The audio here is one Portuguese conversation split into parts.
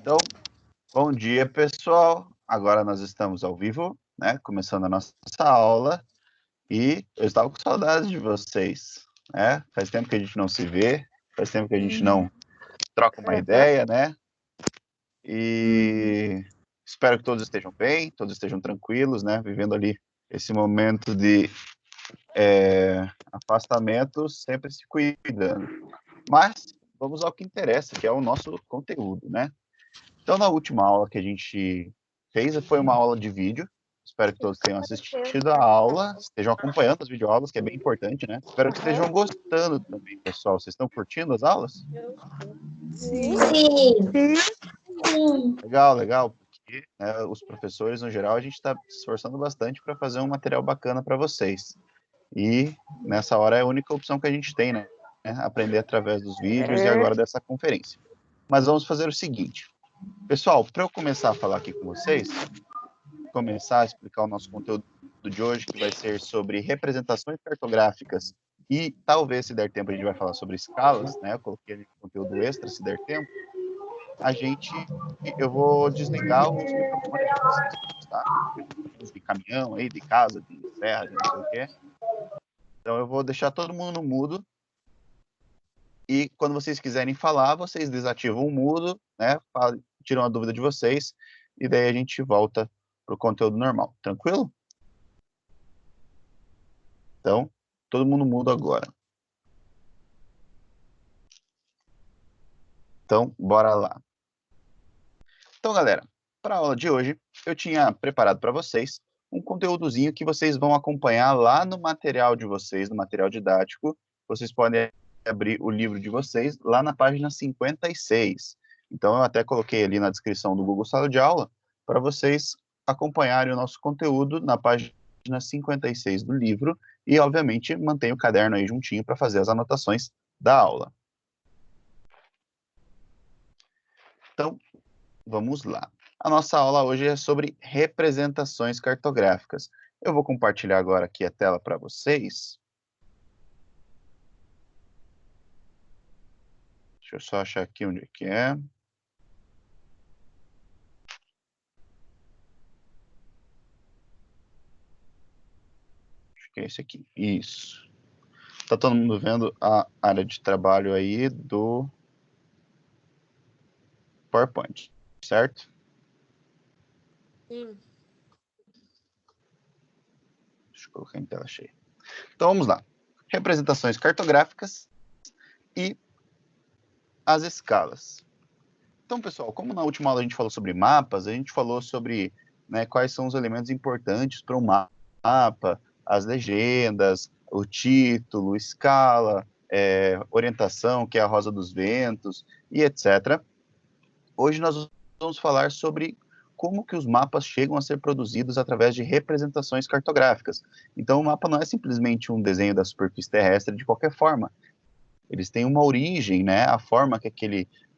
Então, bom dia, pessoal. Agora nós estamos ao vivo, né? Começando a nossa aula. E eu estava com saudades de vocês, né? Faz tempo que a gente não se vê, faz tempo que a gente não troca uma ideia, né? E espero que todos estejam bem, todos estejam tranquilos, né? Vivendo ali esse momento de afastamento, sempre se cuidando. Mas vamos ao que interessa, que é o nosso conteúdo, né? Então, na última aula que a gente fez, foi uma aula de vídeo. Espero que todos tenham assistido a aula, estejam acompanhando as videoaulas, que é bem importante, né? Espero que estejam gostando também, pessoal. Vocês estão curtindo as aulas? Sim. Legal, legal. Porque né, os professores, no geral, a gente está se esforçando bastante para fazer um material bacana para vocês. E nessa hora é a única opção que a gente tem, né? Aprender através dos vídeos e agora dessa conferência. Mas vamos fazer o seguinte. Pessoal, para eu começar a falar aqui com vocês, começar a explicar o nosso conteúdo de hoje, que vai ser sobre representações cartográficas e talvez, se der tempo, a gente vai falar sobre escalas, né? Eu coloquei ali conteúdo extra, se der tempo. Eu vou desligar os microfones de vocês, tá? Microfones de caminhão aí, de casa, de serra, de não sei o quê. Então eu vou deixar todo mundo no mudo. E quando vocês quiserem falar, vocês desativam o mudo, né? Tiram a dúvida de vocês e daí a gente volta para o conteúdo normal. Tranquilo? Então, todo mundo muda agora. Então, bora lá. Então, galera, para a aula de hoje, eu tinha preparado para vocês um conteúdozinho que vocês vão acompanhar lá no material de vocês, no material didático. Vocês podem abrir o livro de vocês lá na página 56. Então, eu até coloquei ali na descrição do Google Sala de Aula para vocês acompanharem o nosso conteúdo na página 56 do livro e, obviamente, mantenha o caderno aí juntinho para fazer as anotações da aula. Então, vamos lá. A nossa aula hoje é sobre representações cartográficas. Eu vou compartilhar agora aqui a tela para vocês. Deixa eu só achar aqui onde é que é. Acho que é esse aqui. Isso. Tá todo mundo vendo a área de trabalho aí do PowerPoint, certo? Sim. Deixa eu colocar em tela cheia. Então vamos lá. Representações cartográficas e as escalas. Então, pessoal, como na última aula a gente falou sobre mapas, a gente falou sobre quais são os elementos importantes para um mapa, as legendas, o título, escala, orientação, que é a rosa dos ventos, e etc. Hoje nós vamos falar sobre como que os mapas chegam a ser produzidos através de representações cartográficas. Então, o mapa não é simplesmente um desenho da superfície terrestre de qualquer forma. Eles têm uma origem, né? A forma que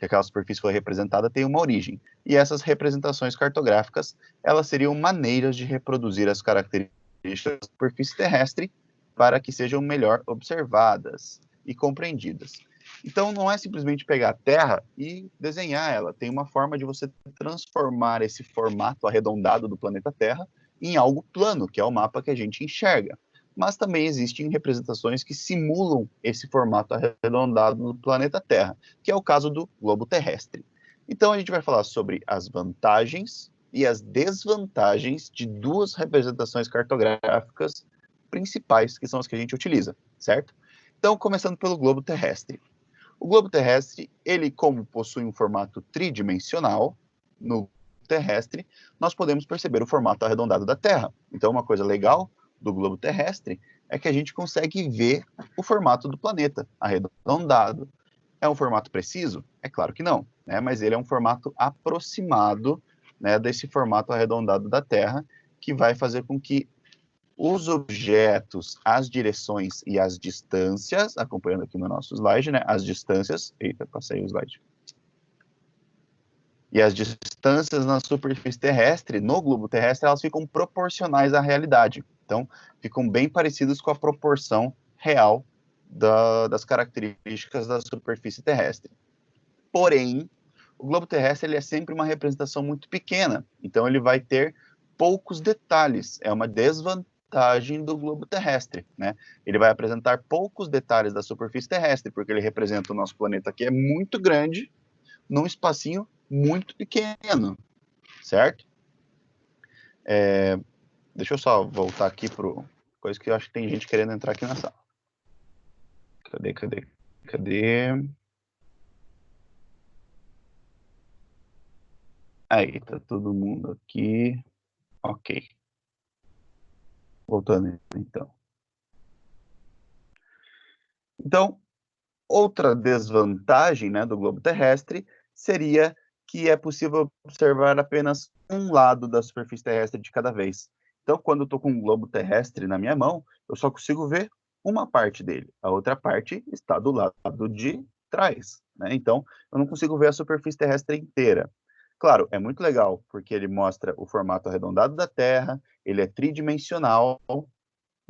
aquela superfície foi representada tem uma origem. E essas representações cartográficas, elas seriam maneiras de reproduzir as características da superfície terrestre para que sejam melhor observadas e compreendidas. Então, não é simplesmente pegar a Terra e desenhar ela. Tem uma forma de você transformar esse formato arredondado do planeta Terra em algo plano, que é o mapa que a gente enxerga. Mas também existem representações que simulam esse formato arredondado do planeta Terra, que é o caso do globo terrestre. Então, a gente vai falar sobre as vantagens e as desvantagens de duas representações cartográficas principais, que são as que a gente utiliza, certo? Então, começando pelo globo terrestre. O globo terrestre, ele como possui um formato tridimensional no terrestre, nós podemos perceber o formato arredondado da Terra. Então, uma coisa legal do globo terrestre é que a gente consegue ver o formato do planeta arredondado. É um formato preciso? É claro que não, né? Mas ele é um formato aproximado, né, desse formato arredondado da Terra, que vai fazer com que os objetos, as direções e as distâncias, acompanhando aqui no nosso slide, né, as distâncias, eita, passei o slide, e as distâncias na superfície terrestre, no globo terrestre, elas ficam proporcionais à realidade. Então, ficam bem parecidas com a proporção real das características da superfície terrestre. Porém, o globo terrestre ele é sempre uma representação muito pequena, então ele vai ter poucos detalhes, é uma desvantagem do globo terrestre, né? Ele vai apresentar poucos detalhes da superfície terrestre, porque ele representa o nosso planeta que é muito grande, num espacinho muito pequeno, certo? Deixa eu só voltar aqui pro coisa que eu acho que tem gente querendo entrar aqui na sala. Cadê? Aí, tá todo mundo aqui. Ok. Voltando então. Então, outra desvantagem, né, do globo terrestre seria que é possível observar apenas um lado da superfície terrestre de cada vez. Então, quando eu estou com um globo terrestre na minha mão, eu só consigo ver uma parte dele. A outra parte está do lado de trás, né? Então, eu não consigo ver a superfície terrestre inteira. Claro, é muito legal, porque ele mostra o formato arredondado da Terra, ele é tridimensional,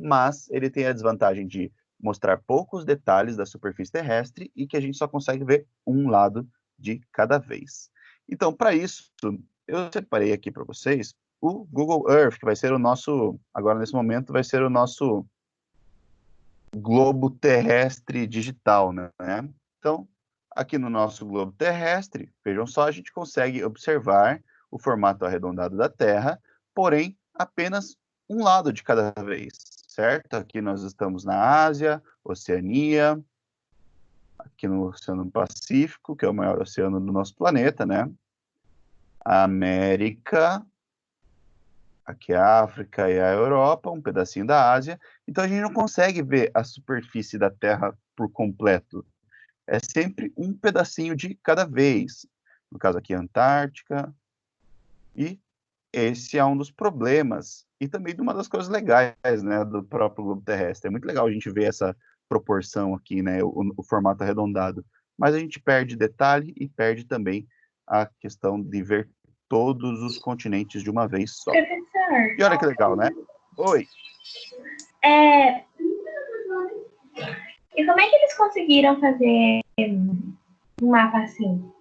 mas ele tem a desvantagem de mostrar poucos detalhes da superfície terrestre e que a gente só consegue ver um lado de cada vez. Então, para isso, eu separei aqui para vocês o Google Earth, que vai ser o nosso, agora nesse momento, vai ser o nosso globo terrestre digital, né? Então, aqui no nosso globo terrestre, vejam só, a gente consegue observar o formato arredondado da Terra, porém, apenas um lado de cada vez, certo? Aqui nós estamos na Ásia, Oceania, aqui no Oceano Pacífico, que é o maior oceano do nosso planeta, né? A América, aqui a África e a Europa, um pedacinho da Ásia. Então a gente não consegue ver a superfície da Terra por completo. É sempre um pedacinho de cada vez. No caso aqui, a Antártica. E esse é um dos problemas e também de uma das coisas legais, né, do próprio globo terrestre. É muito legal a gente ver essa proporção aqui, né, o formato arredondado. Mas a gente perde detalhe e perde também a questão de ver todos os continentes de uma vez só. Professor. E olha que legal, né? Oi. E como é que eles conseguiram fazer um mapa assim?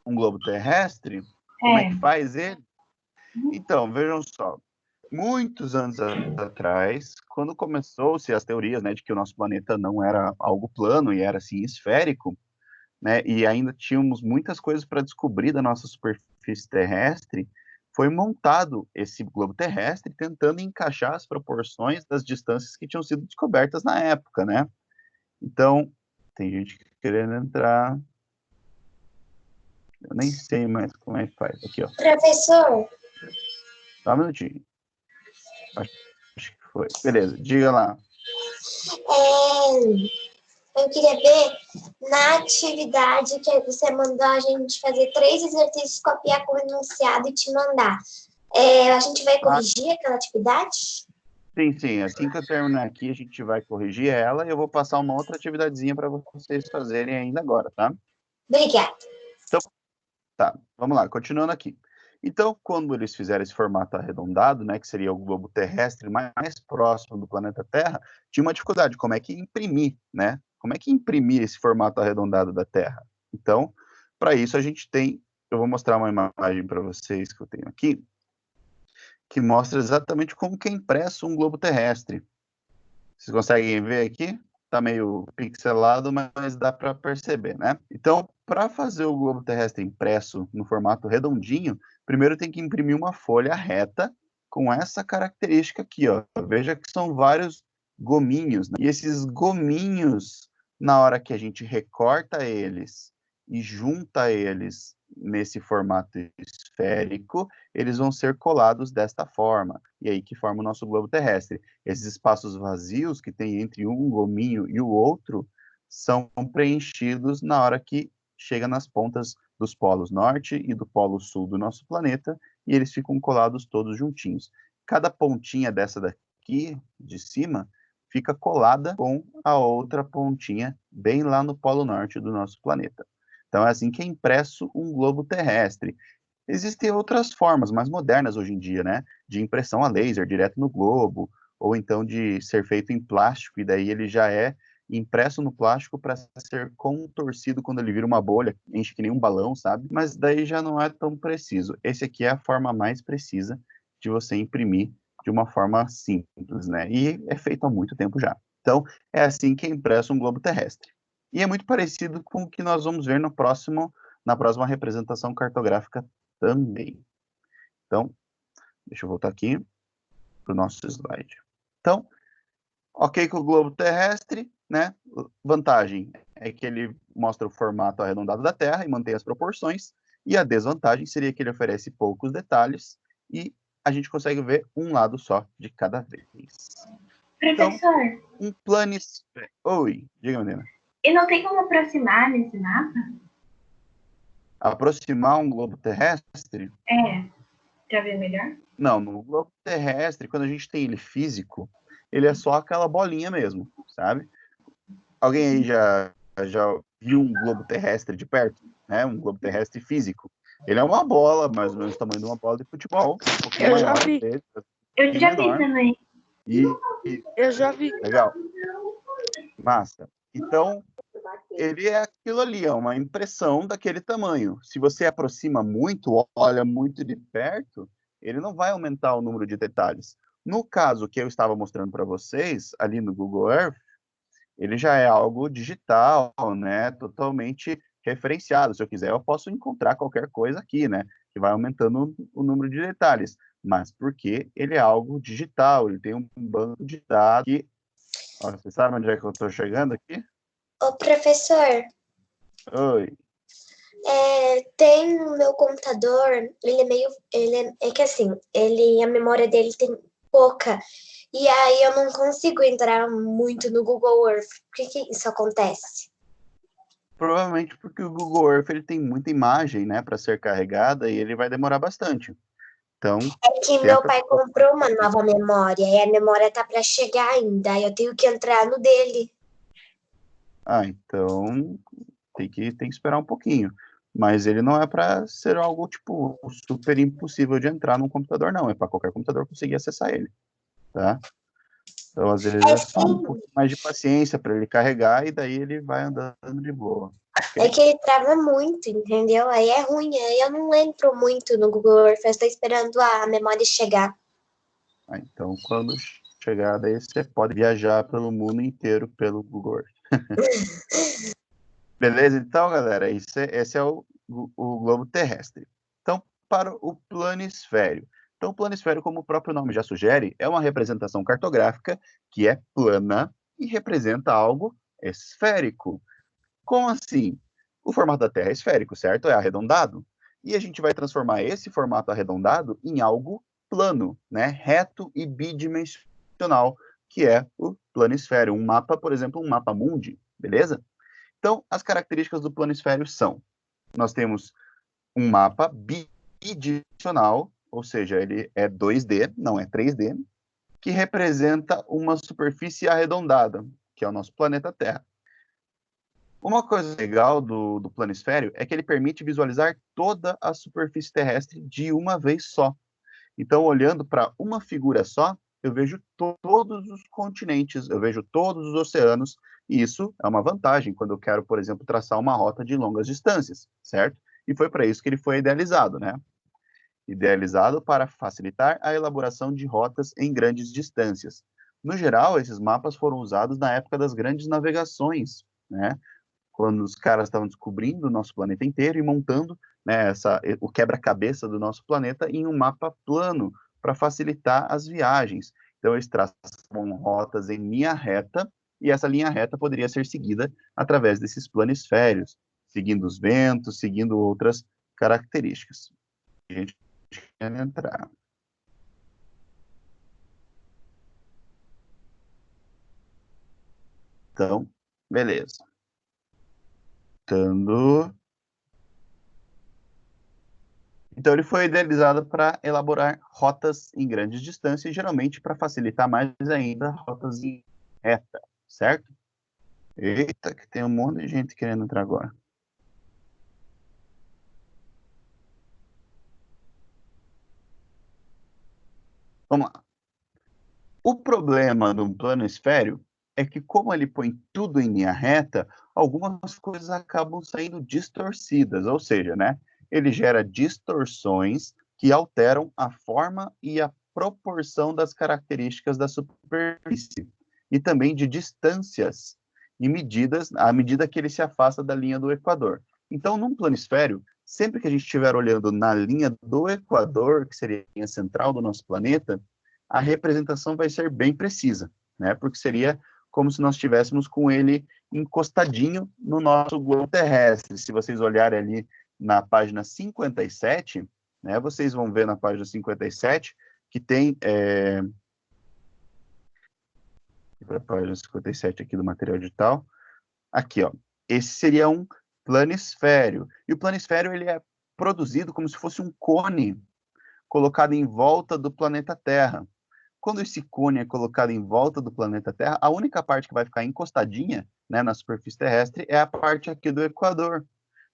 Um globo terrestre? Como é que faz ele? Então, vejam só. Muitos anos atrás, quando começou-se as teorias, né, de que o nosso planeta não era algo plano e era assim esférico, né, e ainda tínhamos muitas coisas para descobrir da nossa superfície terrestre, foi montado esse globo terrestre tentando encaixar as proporções das distâncias que tinham sido descobertas na época, né? Então, tem gente querendo entrar. Eu nem sei mais como é que faz. Aqui, ó. Professor, Só um minutinho. Acho que foi. Beleza, diga lá. eu queria ver na atividade que você mandou a gente fazer 3 exercícios, copiar com o enunciado e te mandar. A gente vai corrigir aquela atividade? Sim. Assim que eu terminar aqui, a gente vai corrigir ela e eu vou passar uma outra atividadezinha para vocês fazerem ainda agora, tá? Obrigada. Então, tá, vamos lá, continuando aqui. Então, quando eles fizeram esse formato arredondado, né, que seria o globo terrestre mais próximo do planeta Terra, tinha uma dificuldade, como é que imprimir, né? Como é que imprimir esse formato arredondado da Terra? Então, para isso a gente tem, eu vou mostrar uma imagem para vocês que eu tenho aqui, que mostra exatamente como que é impresso um globo terrestre. Vocês conseguem ver aqui? Tá meio pixelado, mas dá para perceber, né? Então, para fazer o globo terrestre impresso no formato redondinho, primeiro tem que imprimir uma folha reta com essa característica aqui, ó. Veja que são vários gominhos, né? E esses gominhos, na hora que a gente recorta eles e junta eles nesse formato esférico, eles vão ser colados desta forma. E aí que forma o nosso globo terrestre. Esses espaços vazios que tem entre um gominho e o outro são preenchidos na hora que chega nas pontas dos polos norte e do polo sul do nosso planeta e eles ficam colados todos juntinhos. Cada pontinha dessa daqui, de cima, fica colada com a outra pontinha bem lá no polo norte do nosso planeta. Então é assim que é impresso um globo terrestre. Existem outras formas mais modernas hoje em dia, né? De impressão a laser direto no globo, ou então de ser feito em plástico, e daí ele já é impresso no plástico para ser contorcido quando ele vira uma bolha, enche que nem um balão, sabe? Mas daí já não é tão preciso. Esse aqui é a forma mais precisa de você imprimir de uma forma simples, né? E é feito há muito tempo já. Então, é assim que é impresso um globo terrestre. E é muito parecido com o que nós vamos ver na próxima representação cartográfica também. Então, deixa eu voltar aqui para o nosso slide. Então, ok com o globo terrestre, né? Vantagem é que ele mostra o formato arredondado da Terra e mantém as proporções. E a desvantagem seria que ele oferece poucos detalhes e a gente consegue ver um lado só de cada vez. Então, Professor, um planisfério. Oi, diga, menina. e não tem como aproximar nesse mapa? Aproximar um globo terrestre? É, pra ver melhor? Não, no globo terrestre, quando a gente tem ele físico, ele é só aquela bolinha mesmo, sabe? Alguém aí já viu um globo terrestre de perto, né? Um globo terrestre físico. Ele é uma bola, mais ou menos o tamanho de uma bola de futebol, um pouquinho Eu já maior, vi. dele, um Eu pouquinho já vi menor. também. E Eu já vi. legal, massa. Então, ele é aquilo ali, é uma impressão daquele tamanho. Se você aproxima muito, olha muito de perto, ele não vai aumentar o número de detalhes. No caso que eu estava mostrando para vocês, ali no Google Earth, ele já é algo digital, né? Totalmente referenciado. Se eu quiser, eu posso encontrar qualquer coisa aqui, né? Que vai aumentando o número de detalhes. Mas porque ele é algo digital, ele tem um banco de dados que... Ó, você sabe onde é que eu estou chegando aqui? Ô, professor, Oi. tem no meu computador, ele é meio. É que assim, a memória dele tem pouca. E aí eu não consigo entrar muito no Google Earth. Por que isso acontece? Provavelmente porque o Google Earth ele tem muita imagem, né, para ser carregada e ele vai demorar bastante. Então, É que meu tenta... pai comprou uma nova memória e a memória tá para chegar ainda. Aí eu tenho que entrar no dele. Ah, então tem que esperar um pouquinho. Mas ele não é para ser algo tipo super impossível de entrar num computador, não. É para qualquer computador conseguir acessar ele, tá? Então, às vezes É é só um sim, pouquinho mais de paciência para ele carregar e daí ele vai andando de boa. é Ok? que ele trava muito, entendeu? Aí é ruim, aí eu não entro muito no Google Earth, eu estou esperando a memória chegar. Ah, então, quando chegar daí, você pode viajar pelo mundo inteiro pelo Google Earth. Beleza? Então, galera, esse é o globo terrestre. Então, para o planisfério. Então, o planisfério, como o próprio nome já sugere, é uma representação cartográfica que é plana e representa algo esférico. Como assim? O formato da Terra é esférico, certo? É arredondado. E a gente vai transformar esse formato arredondado em algo plano, né? Reto e bidimensional, que é o planisfério. Um mapa, por exemplo, um mapa mundi, beleza? Então, as características do planisfério são: nós temos um mapa bidimensional, ou seja, ele é 2D, não é 3D, que representa uma superfície arredondada, que é o nosso planeta Terra. Uma coisa legal do planisfério é que ele permite visualizar toda a superfície terrestre de uma vez só. Então, olhando para uma figura só, eu vejo todos os continentes, eu vejo todos os oceanos, e isso é uma vantagem quando eu quero, por exemplo, traçar uma rota de longas distâncias, certo? E foi para isso que ele foi idealizado, né? Idealizado para facilitar a elaboração de rotas em grandes distâncias. No geral, esses mapas foram usados na época das grandes navegações, né? Quando os caras estavam descobrindo o nosso planeta inteiro e montando, né, o quebra-cabeça do nosso planeta em um mapa plano para facilitar as viagens. Então, eles traçavam rotas em linha reta e essa linha reta poderia ser seguida através desses planisférios, seguindo os ventos, seguindo outras características. A gente quer entrar. Então, beleza. Tando... Então, ele foi idealizado para elaborar rotas em grandes distâncias, geralmente para facilitar mais ainda rotas em reta, certo? Eita, que tem um monte de gente querendo entrar agora. Vamos lá. O problema do planisfério é que como ele põe tudo em linha reta, algumas coisas acabam saindo distorcidas, ou seja, né, ele gera distorções que alteram a forma e a proporção das características da superfície e também de distâncias e medidas à medida que ele se afasta da linha do Equador. Então, num planisfério, sempre que a gente estiver olhando na linha do Equador, que seria a linha central do nosso planeta, a representação vai ser bem precisa, né? Porque seria como se nós estivéssemos com ele encostadinho no nosso globo terrestre. Se vocês olharem ali na página 57, né, vocês vão ver na página 57 que tem... a página 57 aqui do material digital. Aqui, ó. Esse seria um planisfério. E o planisfério, ele é produzido como se fosse um cone colocado em volta do planeta Terra. Quando esse cone é colocado em volta do planeta Terra, a única parte que vai ficar encostadinha, né, na superfície terrestre é a parte aqui do Equador.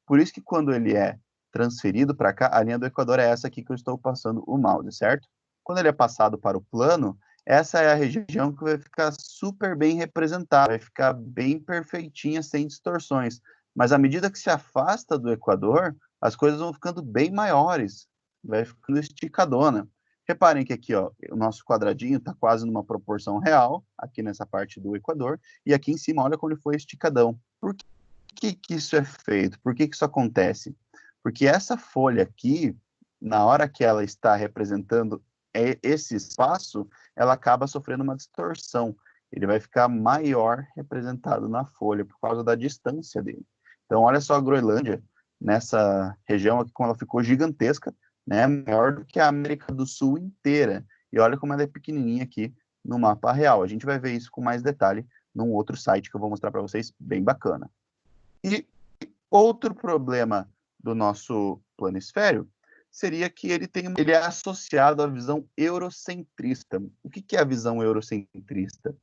Por isso que quando ele é transferido para cá, a linha do Equador é essa aqui que eu estou passando o mouse, certo? Quando ele é passado para o plano, essa é a região que vai ficar super bem representada, vai ficar bem perfeitinha, sem distorções. Mas à medida que se afasta do Equador, as coisas vão ficando bem maiores, vai ficando esticadona. Reparem que aqui, ó, o nosso quadradinho está quase numa proporção real, aqui nessa parte do Equador, e aqui em cima, olha como ele foi esticadão. Por que isso é feito? Por que isso acontece? Porque essa folha aqui, na hora que ela está representando esse espaço, ela acaba sofrendo uma distorção. Ele vai ficar maior representado na folha por causa da distância dele. Então, olha só a Groenlândia, nessa região aqui, como ela ficou gigantesca, né, maior do que a América do Sul inteira. E olha como ela é pequenininha aqui no mapa real. A gente vai ver isso com mais detalhe num outro site que eu vou mostrar para vocês, bem bacana. E outro problema do nosso planisfério seria que ele é associado à visão eurocentrista. O que é a visão eurocentrista?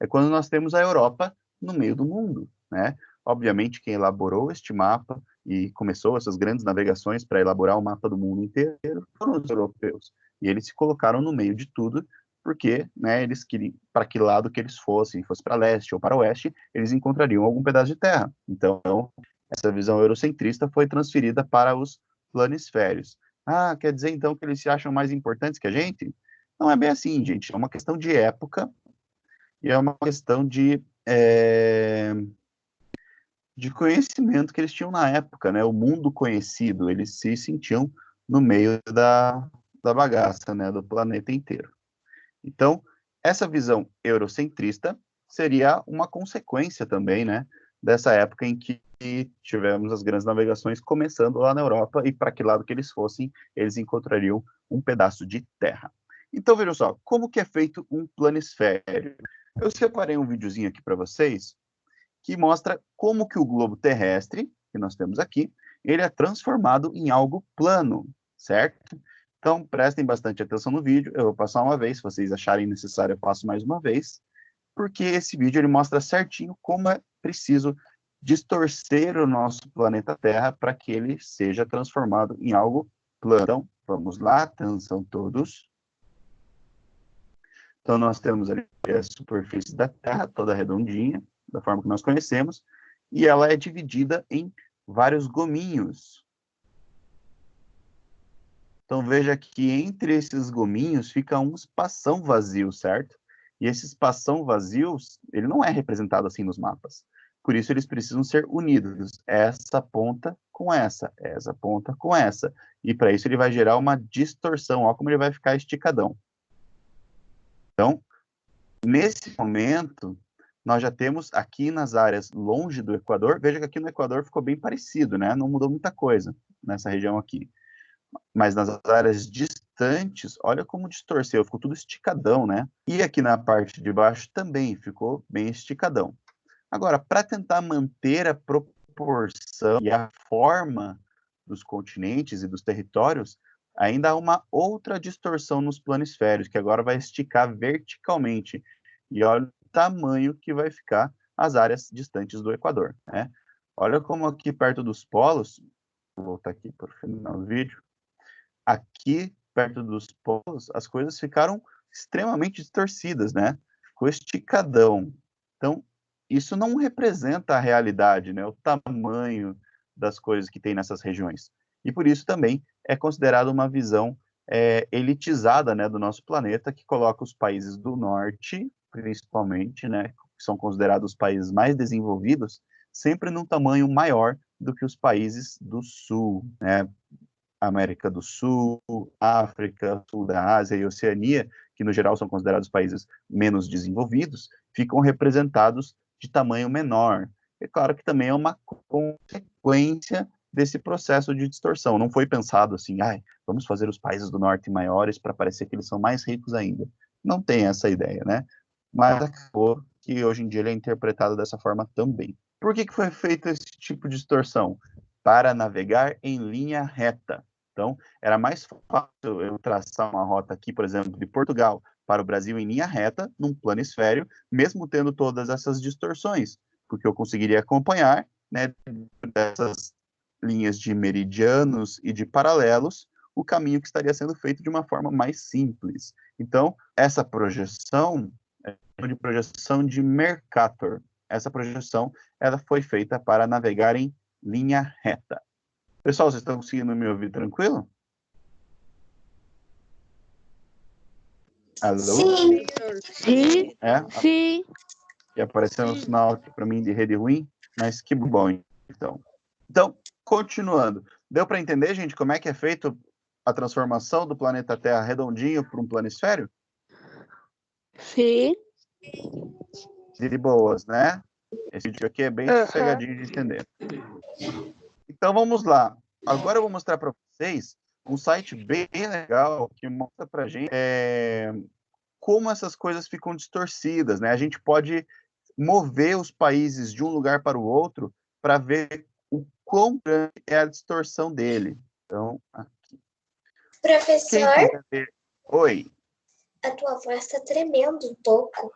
É quando nós temos a Europa no meio do mundo, né? Obviamente, quem elaborou este mapa e começou essas grandes navegações para elaborar o mapa do mundo inteiro foram os europeus. E eles se colocaram no meio de tudo, porque, né, eles queriam, para que lado que eles fossem, fosse para leste ou para oeste, eles encontrariam algum pedaço de terra. Então, essa visão eurocentrista foi transferida para os planisférios. Ah, quer dizer então que eles se acham mais importantes que a gente? Não é bem assim, gente. É uma questão de época e é uma questão de conhecimento que eles tinham na época, né? O mundo conhecido, eles se sentiam no meio da bagaça, né? Do planeta inteiro. Então, essa visão eurocentrista seria uma consequência também, né? Dessa época em que tivemos as grandes navegações começando lá na Europa e para que lado que eles fossem, eles encontrariam um pedaço de terra. Então, vejam só, como que é feito um planisfério? Eu separei um videozinho aqui para vocês que mostra como que o globo terrestre, que nós temos aqui, ele é transformado em algo plano, certo? Então, prestem bastante atenção no vídeo, eu vou passar uma vez, se vocês acharem necessário, eu passo mais uma vez, porque esse vídeo ele mostra certinho como é preciso distorcer o nosso planeta Terra para que ele seja transformado em algo plano. Então, vamos lá, atenção todos. Então, nós temos ali a superfície da Terra, toda redondinha, da forma que nós conhecemos, e ela é dividida em vários gominhos. Então, veja que entre esses gominhos fica um espação vazio, certo? E esse espação vazio, ele não é representado assim nos mapas. Por isso, eles precisam ser unidos. Essa ponta com essa ponta com essa. E para isso, ele vai gerar uma distorção. Olha como ele vai ficar esticadão. Então, nesse momento, nós já temos aqui nas áreas longe do Equador, veja que aqui no Equador ficou bem parecido, né? Não mudou muita coisa nessa região aqui. Mas nas áreas distantes, olha como distorceu, ficou tudo esticadão, né? E aqui na parte de baixo também ficou bem esticadão. Agora, para tentar manter a proporção e a forma dos continentes e dos territórios, ainda há uma outra distorção nos planisférios, que agora vai esticar verticalmente. E olha o tamanho que vai ficar as áreas distantes do Equador, né? Olha como aqui perto dos polos, vou voltar aqui para o final do vídeo, aqui perto dos polos, as coisas ficaram extremamente distorcidas, né? Ficou esticadão. Então, isso não representa a realidade, né? O tamanho das coisas que tem nessas regiões. E por isso também é considerado uma visão elitizada, né, do nosso planeta, que coloca os países do norte, principalmente, né, que são considerados os países mais desenvolvidos, sempre num tamanho maior do que os países do sul, né? América do Sul, África, Sul da Ásia e Oceania, que no geral são considerados países menos desenvolvidos, ficam representados de tamanho menor. É claro que também é uma consequência desse processo de distorção. Não foi pensado assim, vamos fazer os países do norte maiores para parecer que eles são mais ricos ainda. Não tem essa ideia, né? Mas acabou que hoje em dia ele é interpretado dessa forma também. Por que foi feito esse tipo de distorção? Para navegar em linha reta. Então, era mais fácil eu traçar uma rota aqui, por exemplo, de Portugal para o Brasil em linha reta, num planisfério, mesmo tendo todas essas distorções, porque eu conseguiria acompanhar, né, dessas linhas de meridianos e de paralelos, o caminho que estaria sendo feito de uma forma mais simples. Então, essa projeção é de projeção de Mercator. Essa projeção ela foi feita para navegar em linha reta. Pessoal, vocês estão conseguindo me ouvir tranquilo? Alô? Sim. Sim, sim. E apareceu um sinal aqui para mim de rede ruim, mas que bom, então. Então, continuando. Deu para entender, gente, como é que é feito a transformação do planeta Terra redondinho para um planisfério? Sim. De boas, né? Esse vídeo aqui é bem sossegadinho de entender. Então, vamos lá. Agora eu vou mostrar para vocês um site bem legal que mostra para a gente como essas coisas ficam distorcidas, né? A gente pode mover os países de um lugar para o outro para ver o quão grande é a distorção dele. Então, aqui. Professor, Quem quiser ver... Oi. a tua voz está tremendo um pouco.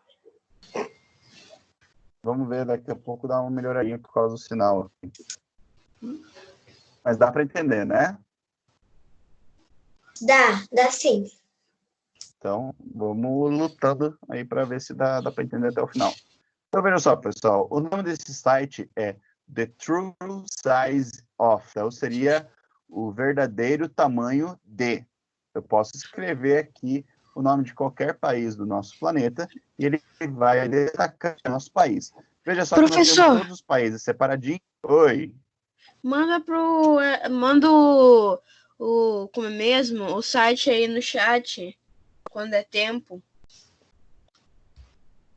Vamos ver, daqui a pouco dá uma melhoradinha por causa do sinal. Mas dá para entender, né? Dá sim. Então, vamos lutando aí para ver se dá para entender até o final. Então, veja só, pessoal. O nome desse site é The True Size Of. Então, seria o verdadeiro tamanho de. Eu posso escrever aqui o nome de qualquer país do nosso planeta e ele vai destacar o nosso país. Veja só que nós temos todos os países separadinhos. Oi. Manda como é mesmo, o site aí no chat, quando é tempo.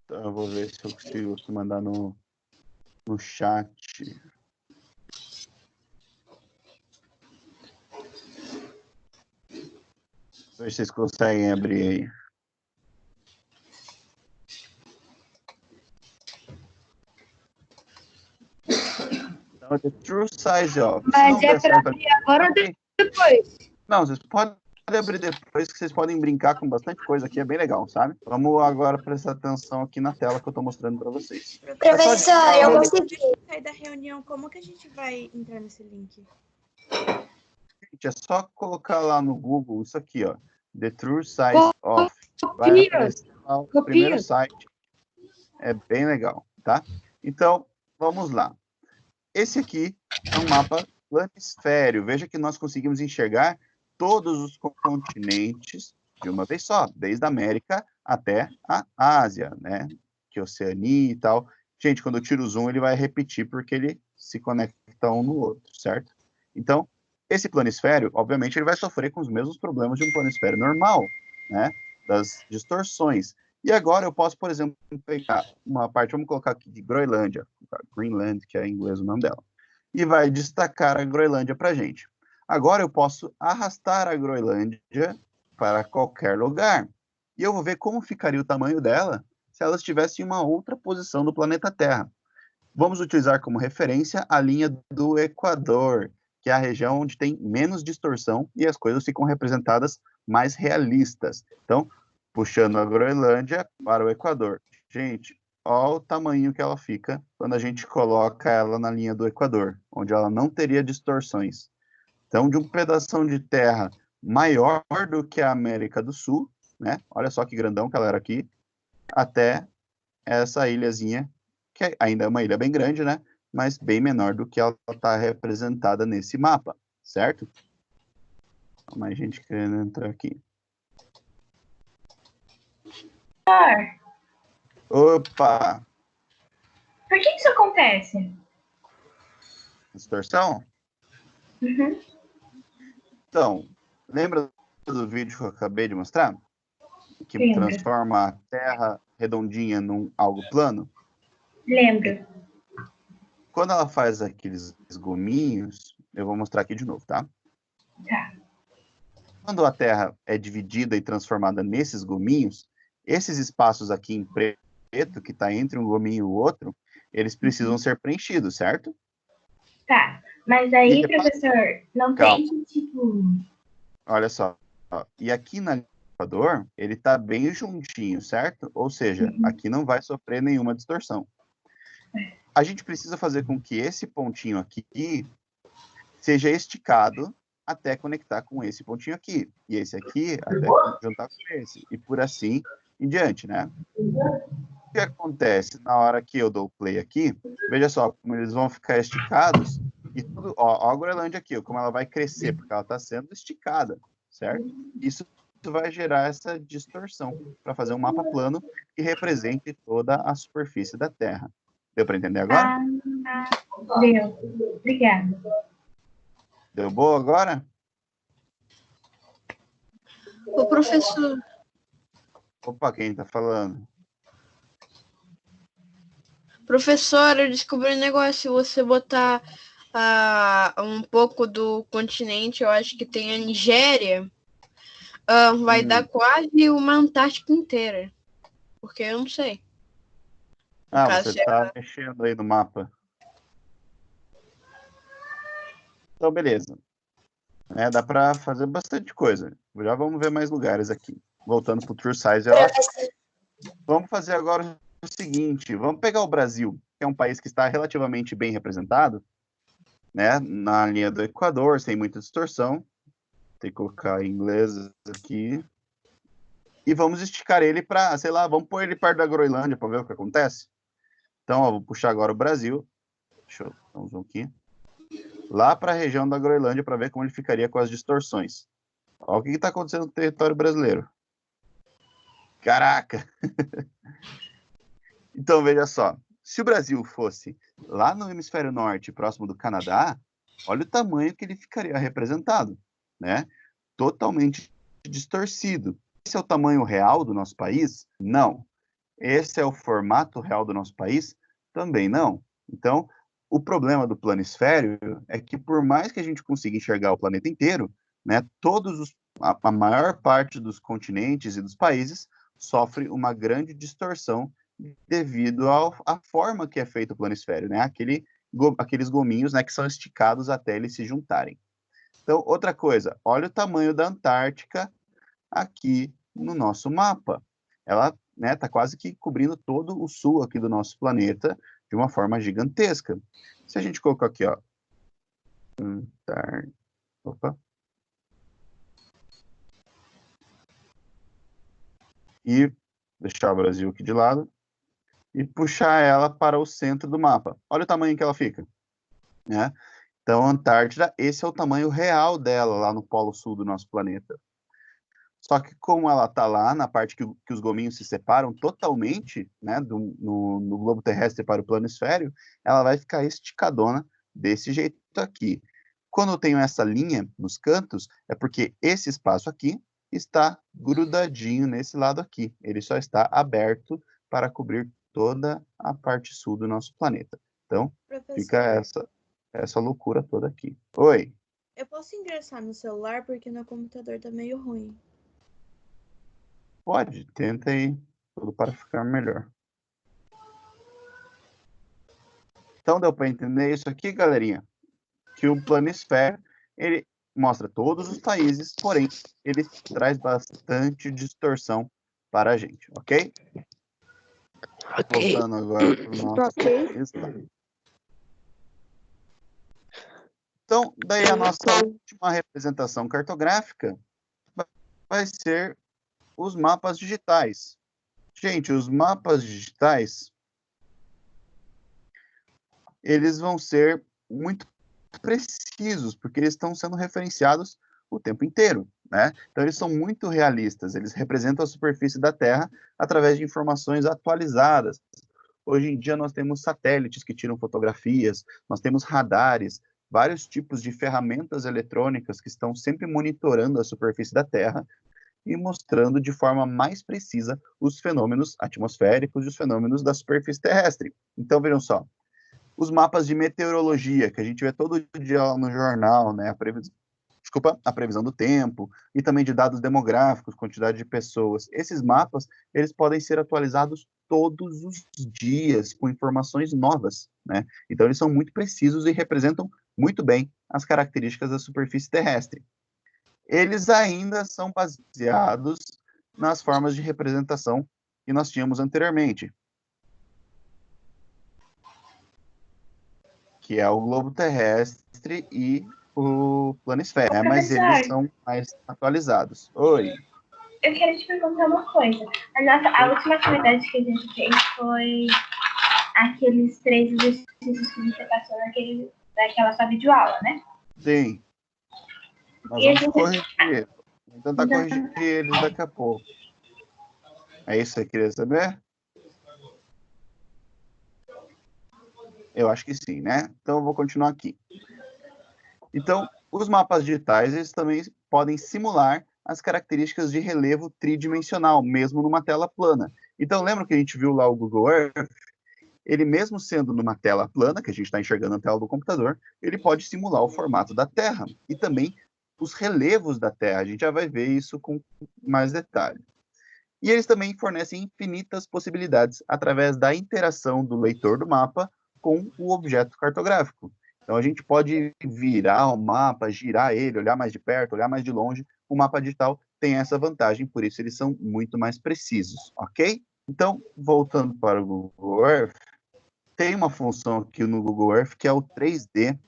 Então, eu vou ver se eu consigo te mandar no chat. Ver se vocês conseguem abrir aí. Então, the true size of. Mas é para abrir agora ou depois? Não, vocês podem abrir depois, que vocês podem brincar com bastante coisa aqui, é bem legal, sabe? Vamos agora prestar atenção aqui na tela que eu estou mostrando para vocês. Professor, eu consegui. Sair da reunião, como que a gente vai entrar nesse link? Gente, é só colocar lá no Google isso aqui, ó. The True Size Of. Vai aparecer lá o primeiro site. É bem legal, tá? Então, vamos lá. Esse aqui é um mapa planisfério. Veja que nós conseguimos enxergar todos os continentes de uma vez só, desde a América até a Ásia, né? Que é Oceania e tal. Gente, quando eu tiro o zoom, ele vai repetir porque ele se conecta um no outro, certo? Então, esse planisfério, obviamente, ele vai sofrer com os mesmos problemas de um planisfério normal, né? Das distorções. E agora eu posso, por exemplo, pegar uma parte, vamos colocar aqui de Groenlândia, Greenland, que é em inglês o nome dela, e vai destacar a Groenlândia para a gente. Agora eu posso arrastar a Groenlândia para qualquer lugar. E eu vou ver como ficaria o tamanho dela se ela estivesse em uma outra posição do planeta Terra. Vamos utilizar como referência a linha do Equador, que é a região onde tem menos distorção e as coisas ficam representadas mais realistas. Então, puxando a Groenlândia para o Equador. Gente, olha o tamanho que ela fica quando a gente coloca ela na linha do Equador, onde ela não teria distorções. Então, de um pedação de terra maior do que a América do Sul, né? Olha só que grandão que ela era aqui, até essa ilhazinha que ainda é uma ilha bem grande, né? Mas bem menor do que ela está representada nesse mapa, certo? Mais gente querendo entrar aqui. Opa! Por que isso acontece? Distorção? Uhum. Então, lembra do vídeo que eu acabei de mostrar? Que Lembro. transforma a Terra redondinha num algo plano? Lembro. Quando ela faz aqueles gominhos, eu vou mostrar aqui de novo, tá? Tá. Quando a Terra é dividida e transformada nesses gominhos, esses espaços aqui em preto, que está entre um gominho e o outro, eles precisam ser preenchidos, certo? Tá. Mas aí, E repara- professor, não Calma. tem que, tipo... Olha só. Ó, e aqui no Equador, ele está bem juntinho, certo? Ou seja, aqui não vai sofrer nenhuma distorção. A gente precisa fazer com que esse pontinho aqui seja esticado até conectar com esse pontinho aqui. E esse aqui até juntar com esse. E por assim em diante, né? O que acontece na hora que eu dou play aqui? Veja só como eles vão ficar esticados. E tudo, ó a Groenlândia aqui, ó, como ela vai crescer, porque ela está sendo esticada, certo? Isso vai gerar essa distorção para fazer um mapa plano que represente toda a superfície da Terra. Deu para entender agora? Deu. Obrigada. Deu boa agora? Ô, professor, Opa, quem tá falando? professor, eu descobri um negócio. Se você botar um pouco do continente, eu acho que tem a Nigéria, vai dar quase uma Antártica inteira. Porque eu não sei. No Ah, caso, você tá mexendo aí no mapa. Então, beleza. Dá para fazer bastante coisa. Já vamos ver mais lugares aqui. Voltando pro True Size, ó. Vamos fazer agora o seguinte. Vamos pegar o Brasil, que é um país que está relativamente bem representado, né? Na linha do Equador, sem muita distorção. Tem que colocar em inglês aqui. E vamos esticar ele para, sei lá, vamos pôr ele perto da Groenlândia para ver o que acontece. Então, ó, vou puxar agora o Brasil. Deixa eu dar um zoom aqui. Lá para a região da Groenlândia para ver como ele ficaria com as distorções. Olha o que está acontecendo no território brasileiro. Caraca! Então, veja só. Se o Brasil fosse lá no hemisfério norte, próximo do Canadá, olha o tamanho que ele ficaria representado, né? Totalmente distorcido. Esse é o tamanho real do nosso país? Não. Esse é o formato real do nosso país? Também não. Então, o problema do planisfério é que, por mais que a gente consiga enxergar o planeta inteiro, né, a maior parte dos continentes e dos países sofre uma grande distorção devido à forma que é feito o planisfério, né? Aqueles gominhos, né, que são esticados até eles se juntarem. Então, outra coisa, olha o tamanho da Antártica aqui no nosso mapa. Ela, né, tá quase que cobrindo todo o sul aqui do nosso planeta de uma forma gigantesca. Se a gente colocar aqui, ó, opa, e deixar o Brasil aqui de lado e puxar ela para o centro do mapa. Olha o tamanho que ela fica, né? Então, a Antártida, esse é o tamanho real dela lá no polo sul do nosso planeta. Só que como ela está lá na parte que os gominhos se separam totalmente, né, no globo terrestre para o planisfério, ela vai ficar esticadona desse jeito aqui. Quando eu tenho essa linha nos cantos, é porque esse espaço aqui está grudadinho nesse lado aqui. Ele só está aberto para cobrir toda a parte sul do nosso planeta. Então, fica Professor, essa loucura toda aqui. Oi. eu posso ingressar no celular porque meu computador tá meio ruim. Pode, tenta aí, tudo para ficar melhor. Então deu para entender isso aqui, galerinha? Que o planisfério, ele mostra todos os países, porém, ele traz bastante distorção para a gente, ok? Voltando agora para o nosso slide. Então, daí a nossa última representação cartográfica vai ser os mapas digitais. Gente, os mapas digitais eles vão ser muito precisos, porque eles estão sendo referenciados o tempo inteiro, né? Então, eles são muito realistas, eles representam a superfície da Terra através de informações atualizadas. Hoje em dia, nós temos satélites que tiram fotografias, nós temos radares, vários tipos de ferramentas eletrônicas que estão sempre monitorando a superfície da Terra e mostrando de forma mais precisa os fenômenos atmosféricos e os fenômenos da superfície terrestre. Então, vejam só, os mapas de meteorologia, que a gente vê todo dia no jornal, né? A previsão do tempo, e também de dados demográficos, quantidade de pessoas. Esses mapas, eles podem ser atualizados todos os dias, com informações novas, né? Então, eles são muito precisos e representam muito bem as características da superfície terrestre. Eles ainda são baseados nas formas de representação que nós tínhamos anteriormente, que é o globo terrestre e o planisfério, né? Mas eles são mais atualizados. Oi. Eu quero te perguntar uma coisa. A última atividade que a gente fez foi aqueles 3 exercícios que você passou daquela sua videoaula, né? Sim. Nós vamos corrigir. Vamos tentar corrigir eles daqui a pouco. É isso que você queria saber? Eu acho que sim, né? Então, eu vou continuar aqui. Então, os mapas digitais, eles também podem simular as características de relevo tridimensional, mesmo numa tela plana. Então, lembra que a gente viu lá o Google Earth? Ele mesmo sendo numa tela plana, que a gente está enxergando na tela do computador, ele pode simular o formato da Terra e também os relevos da Terra. A gente já vai ver isso com mais detalhe. E eles também fornecem infinitas possibilidades através da interação do leitor do mapa com o objeto cartográfico. Então, a gente pode virar o mapa, girar ele, olhar mais de perto, olhar mais de longe. O mapa digital tem essa vantagem, por isso eles são muito mais precisos, ok? Então, voltando para o Google Earth, tem uma função aqui no Google Earth que é o 3D,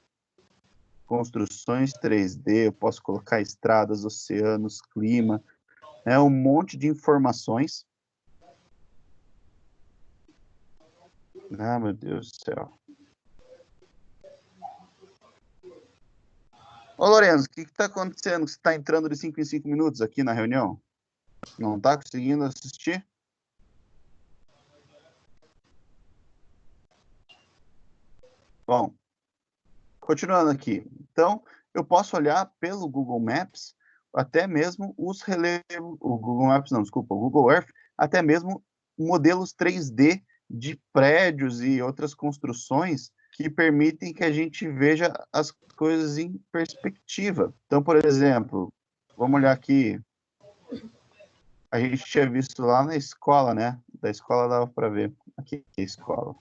construções 3D, eu posso colocar estradas, oceanos, clima, né, um monte de informações. Ah, meu Deus do céu. Ô, Lorenzo, o que está acontecendo? Você está entrando de 5 em 5 minutos aqui na reunião? Não está conseguindo assistir? Bom, continuando aqui. Então, eu posso olhar pelo Google Maps até mesmo os relevos, o Google Maps não, desculpa, o Google Earth, até mesmo modelos 3D de prédios e outras construções que permitem que a gente veja as coisas em perspectiva. Então, por exemplo, vamos olhar aqui, a gente tinha visto lá na escola, né? Da escola dava para ver. Aqui é a escola.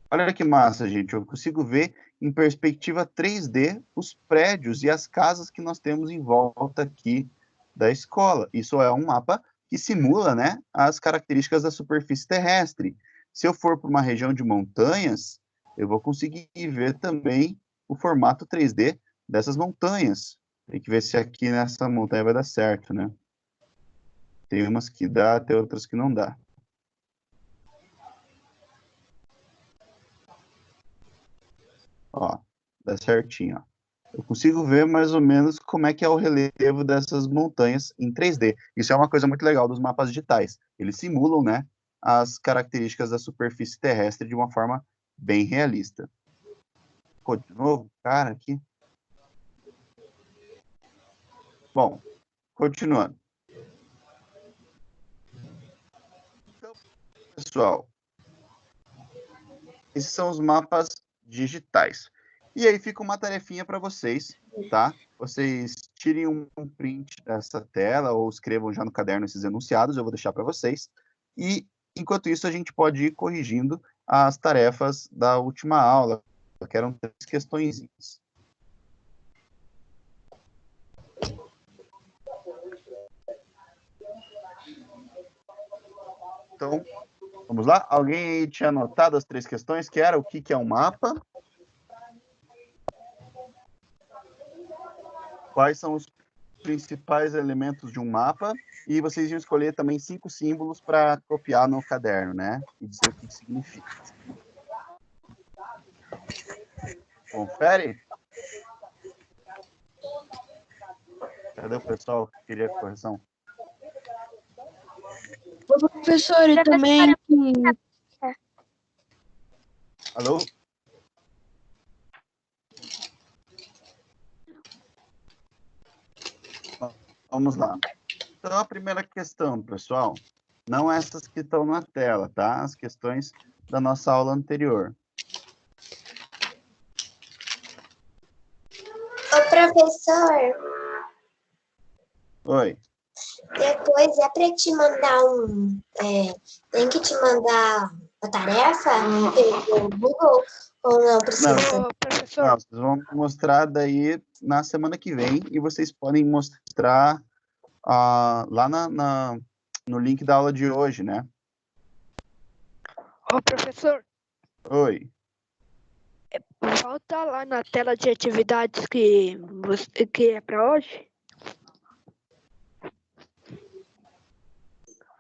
Olha que massa, gente. Eu consigo ver em perspectiva 3D os prédios e as casas que nós temos em volta aqui da escola. Isso é um mapa que simula, né, as características da superfície terrestre. Se eu for para uma região de montanhas, eu vou conseguir ver também o formato 3D dessas montanhas. Tem que ver se aqui nessa montanha vai dar certo, né? Tem umas que dá, tem outras que não dá. Ó, dá certinho, ó. Eu consigo ver mais ou menos como é que é o relevo dessas montanhas em 3D. Isso é uma coisa muito legal dos mapas digitais. Eles simulam, né, as características da superfície terrestre de uma forma bem realista. Pô, de novo, cara, aqui. Bom, continuando. Então, pessoal, esses são os mapas digitais. E aí fica uma tarefinha para vocês, tá? Vocês tirem um print dessa tela ou escrevam já no caderno esses enunciados, eu vou deixar para vocês. E, enquanto isso, a gente pode ir corrigindo as tarefas da última aula, que eram 3 questõezinhas. Então, vamos lá? Alguém aí tinha anotado as 3 questões, que era o que é um mapa? Quais são os principais elementos de um mapa e vocês iam escolher também 5 símbolos para copiar no caderno, né? E dizer o que significa. Confere? Cadê o pessoal que queria correção? Ô, professor, e também Alô? Vamos lá. Então, a primeira questão, pessoal, não essas que estão na tela, tá? As questões da nossa aula anterior. Ô, professor, Oi. depois é para te mandar tem que te mandar a tarefa pelo Google ou não precisa? Não, vocês vão mostrar daí na semana que vem e vocês podem mostrar lá no link da aula de hoje, né? Ô, professor, Oi. volta lá na tela de atividades que é para hoje.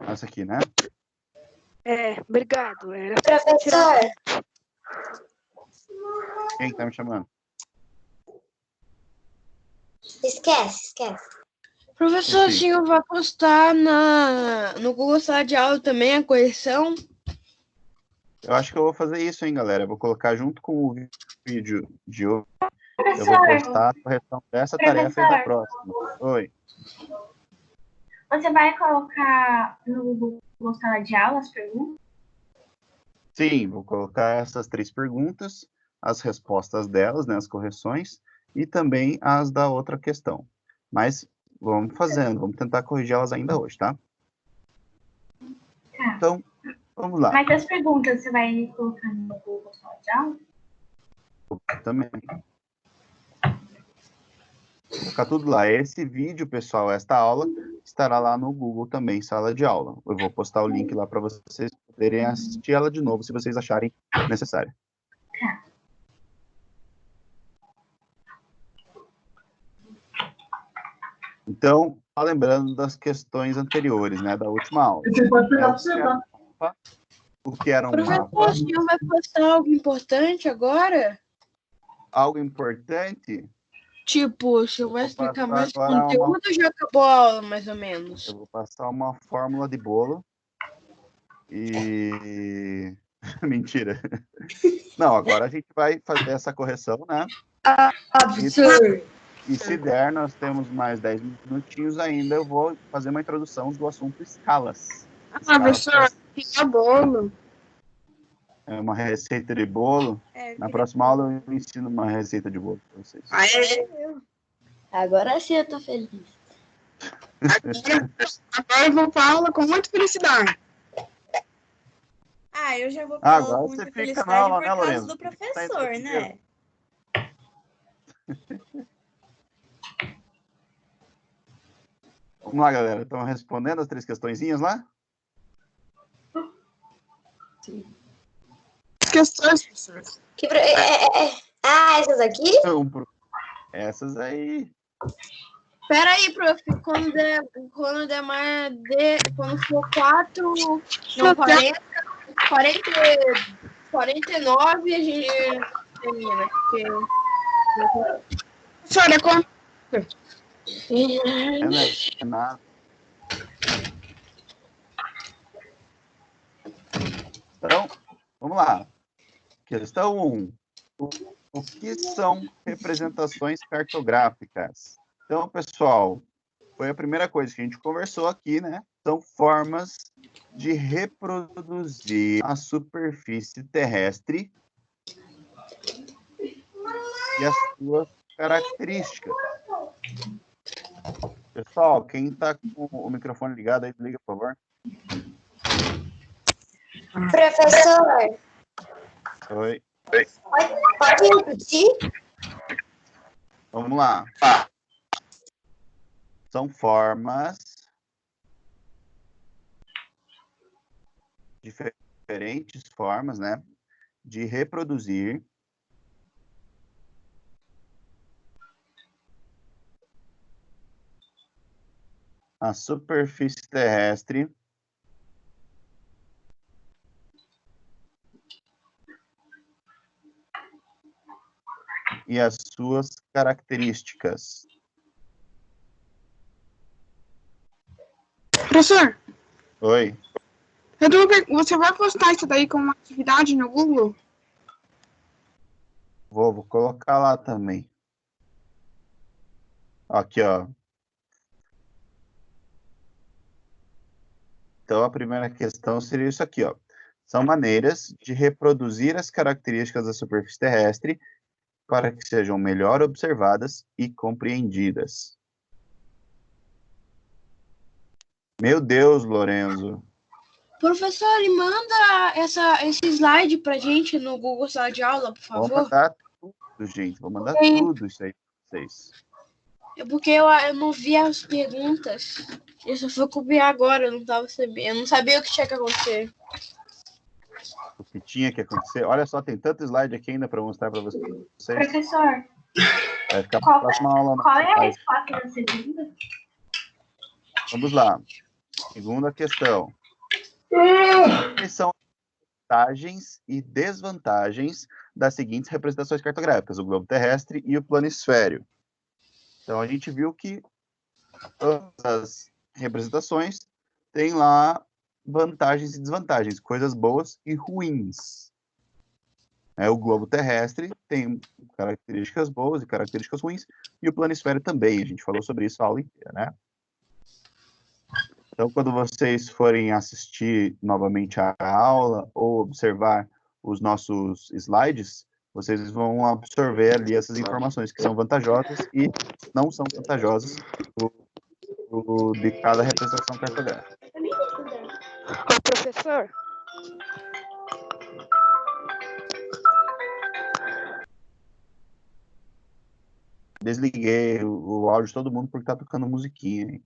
Essa aqui, né? Obrigado. Era só pra Professor, tirar- Quem tá me chamando? esquece. professor, o Sim. senhor vai postar no Google Sala de Aula também a correção? Eu acho que eu vou fazer isso, hein, galera? Eu vou colocar junto com o vídeo de hoje. Eu vou Professor, postar a correção dessa tarefa e da próxima. Oi. você vai colocar no Google Sala de Aula as perguntas? Sim, vou colocar essas 3 perguntas, as respostas delas, né, as correções, e também as da outra questão. Mas vamos fazendo, vamos tentar corrigir elas ainda hoje, tá? Tá. Então, vamos lá. Mas as perguntas você vai colocar no Google Sala de Aula? Também. Vou colocar tudo lá. Esse vídeo, pessoal, esta aula, estará lá no Google também, sala de aula. Eu vou postar o link lá para vocês poderem assistir ela de novo, se vocês acharem necessário. Então, lembrando das questões anteriores, né, da última aula. O que era um Professor, mapa? o senhor vai postar algo importante agora? Algo importante? Tipo, o senhor vai Vou explicar passar mais agora conteúdo ou já acabou a aula, mais ou menos? Eu vou passar uma fórmula de bolo. E... Mentira. Não, agora a gente vai fazer essa correção, né? E se der, nós temos mais 10 minutinhos ainda, eu vou fazer uma introdução do assunto escalas. Professor, fica bolo. É uma receita de bolo. Na próxima aula eu ensino uma receita de bolo para vocês. Agora sim eu tô feliz. Agora eu vou para aula com muita felicidade. Eu já vou Agora falar com você muita fica felicidade na aula, por né, causa Lorena? do Tem que professor, estar né? Vamos lá, galera. Estão respondendo as 3 questõezinhas lá? Questões, professor. Essas aqui? Então, essas aí. Pera aí, prof. Quando for 4, não, 40, 49, a gente termina. Professora, quanto? É nada. Então, vamos lá. Questão 1. O que são representações cartográficas? Então, pessoal, foi a primeira coisa que a gente conversou aqui, né? São formas de reproduzir a superfície terrestre e as suas características. Pessoal, quem está com o microfone ligado aí, liga, por favor. Professor, Oi. pode repetir? Vamos lá. São formas diferentes formas, né, de reproduzir a superfície terrestre e as suas características. Professor, Oi. você vai postar isso daí como uma atividade no Google? Vou colocar lá também. Aqui, ó. Então, a primeira questão seria isso aqui, ó. São maneiras de reproduzir as características da superfície terrestre para que sejam melhor observadas e compreendidas. Meu Deus, Lorenzo. Professor, e manda esse slide pra gente no Google Sala de Aula, por Vou favor. mandar tudo, gente. Vou mandar tudo isso aí pra vocês. É porque eu não vi as perguntas. Eu só fui copiar agora, eu não tava sabendo. Eu não sabia o que tinha que acontecer. O que tinha que acontecer. Olha só, tem tanto slide aqui ainda para mostrar para vocês. Professor, Vai ficar para a próxima aula. qual é a resposta da segunda? Vamos lá. Segunda questão. Quais são as vantagens e desvantagens das seguintes representações cartográficas, o globo terrestre e o planisfério? Então, a gente viu que todas as representações têm lá vantagens e desvantagens, coisas boas e ruins. O globo terrestre tem características boas e características ruins, e o planisfério também, a gente falou sobre isso a aula inteira, né? Então, quando vocês forem assistir novamente a aula ou observar os nossos slides, vocês vão absorver ali essas informações que são vantajosas e não são vantajosas de cada representação cartográfica. Ô, professor, Desliguei o áudio de todo mundo porque tá tocando musiquinha, hein?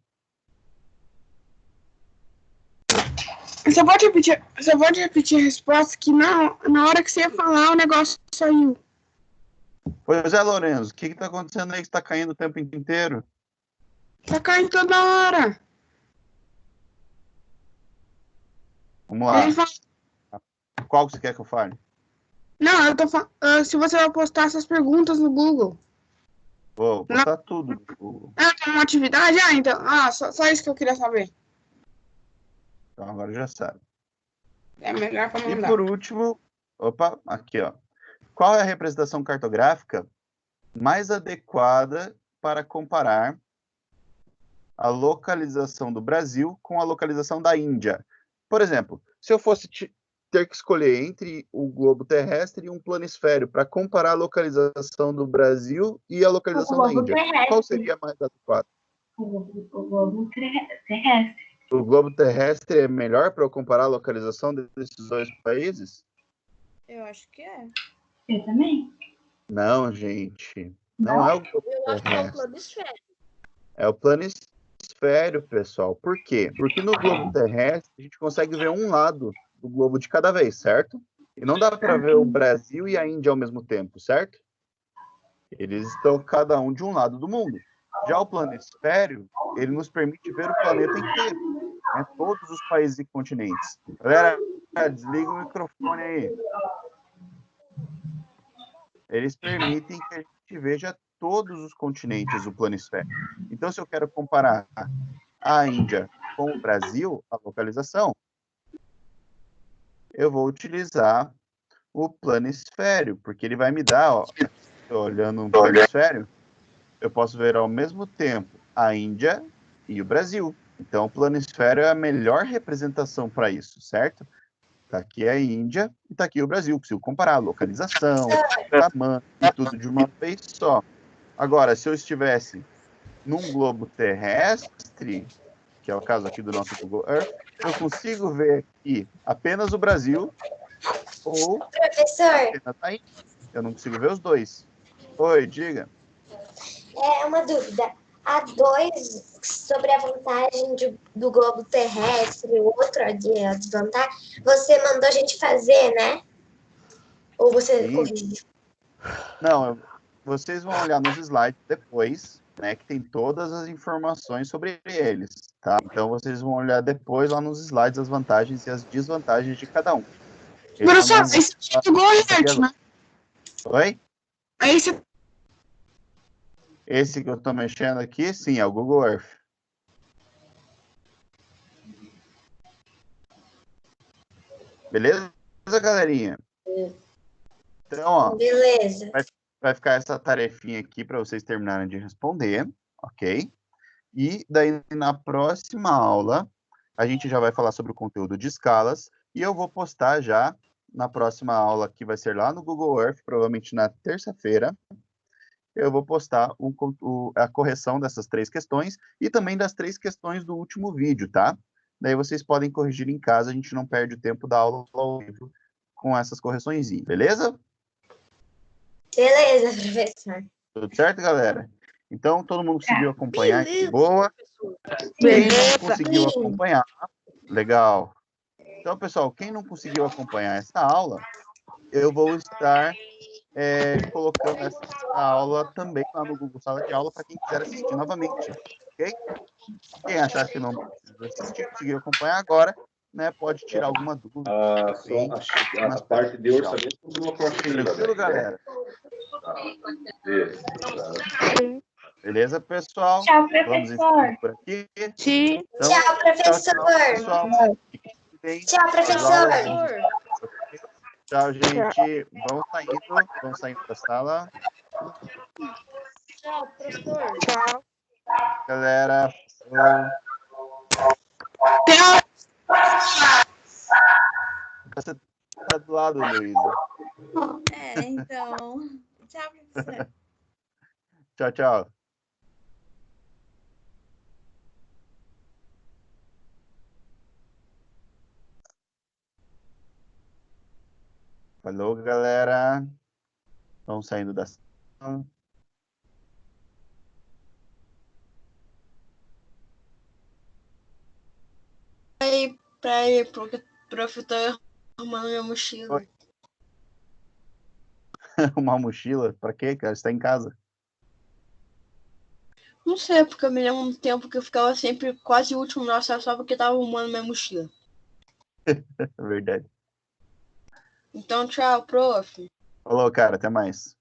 Você pode repetir a resposta que na hora que você ia falar o negócio saiu. Pois é, Lorenzo, o que tá acontecendo aí que tá caindo o tempo inteiro? Tá caindo toda hora. Vamos lá. Ele fala, Qual que você quer que eu fale? não, eu tô falando. Se você vai postar essas perguntas no Google. Vou botar tudo no Google. Tem uma atividade? Então. Só isso que eu queria saber. Então agora já sabe. É melhor pra E mandar. por último, opa, aqui ó. Qual é a representação cartográfica mais adequada para comparar a localização do Brasil com a localização da Índia? Por exemplo, se eu fosse ter que escolher entre o globo terrestre e um planisfério para comparar a localização do Brasil e a localização da Índia, qual seria mais adequado? O globo terrestre. O globo terrestre é melhor para eu comparar a localização desses dois países? Eu acho que é. Eu também. Não, gente. Não é o globo Eu acho que é o terrestre. planisfério. É o planisfério, pessoal. Por quê? Porque no globo terrestre a gente consegue ver um lado do globo de cada vez, certo? E não dá para ver o Brasil e a Índia ao mesmo tempo, certo? Eles estão cada um de um lado do mundo. Já o planisfério, ele nos permite ver o planeta inteiro, né? Todos os países e continentes. Galera, desliga o microfone aí. Eles permitem que a gente veja todos os continentes do planisfério. Então, se eu quero comparar a Índia com o Brasil, a localização, eu vou utilizar o planisfério, porque ele vai me dar, ó, olhando um planisfério, eu posso ver ao mesmo tempo a Índia e o Brasil. Então, o planisfério é a melhor representação para isso, certo? Tá aqui a Índia e tá aqui o Brasil. Consigo comparar a localização, tamanho e tudo de uma vez só. Agora, se eu estivesse num globo terrestre, que é o caso aqui do nosso Google Earth, eu consigo ver aqui apenas o Brasil ou Professor, apenas a Índia. Eu não consigo ver os dois. Oi, diga. uma dúvida. Há dois sobre a vantagem do globo terrestre, o outro a desvantagem. Você mandou a gente fazer, né? Ou você Sim. corrigiu? Não, vocês vão olhar nos slides depois, né, que tem todas as informações sobre eles, tá? tá? Então vocês vão olhar depois lá nos slides as vantagens e as desvantagens de cada um. Professor, esse é do Google Earth, né? Oi? Esse Esse que eu tô mexendo aqui, sim, é o Google Earth. Beleza, galerinha? Então, ó, Beleza. vai ficar essa tarefinha aqui para vocês terminarem de responder, ok? E daí, na próxima aula, a gente já vai falar sobre o conteúdo de escalas e eu vou postar já na próxima aula, que vai ser lá no Google Earth, provavelmente na terça-feira, eu vou postar a correção dessas 3 questões e também das 3 questões do último vídeo, tá? Daí vocês podem corrigir em casa, a gente não perde o tempo da aula ao vivo com essas correções, beleza? Beleza, professor. Tudo certo, galera? Então, todo mundo conseguiu acompanhar? Que Beleza, boa. Quem não conseguiu acompanhar, legal. Então, pessoal, quem não conseguiu acompanhar essa aula, eu vou estar colocando essa aula também lá no Google Sala de Aula para quem quiser assistir novamente, ok? Quem achar que não precisa assistir, conseguiu acompanhar agora, né, pode tirar alguma dúvida. A parte de orçamento continua com a Sheila. Tranquilo, galera? Sim. Beleza, pessoal? Tchau, Vamos professor. encerrar por aqui. Sim. Então, Tchau, professor. tchau, pessoal. Fiquem bem. Tchau, professor. Tchau, gente. Vamos saindo da sala. Tchau, professor. Tchau. Galera. Você tá do lado, Luísa. É, então. Tchau, professor. Tchau, tchau. Falou, galera. Vamos saindo da sala. Porque o prof tá arrumando minha mochila. Oi. Uma mochila? Pra quê, cara? Você tá em casa. Não sei, porque eu me lembro um tempo que eu ficava sempre quase o último no acesso só porque tava arrumando minha mochila. É verdade. Então, tchau, prof. Falou, cara. Até mais.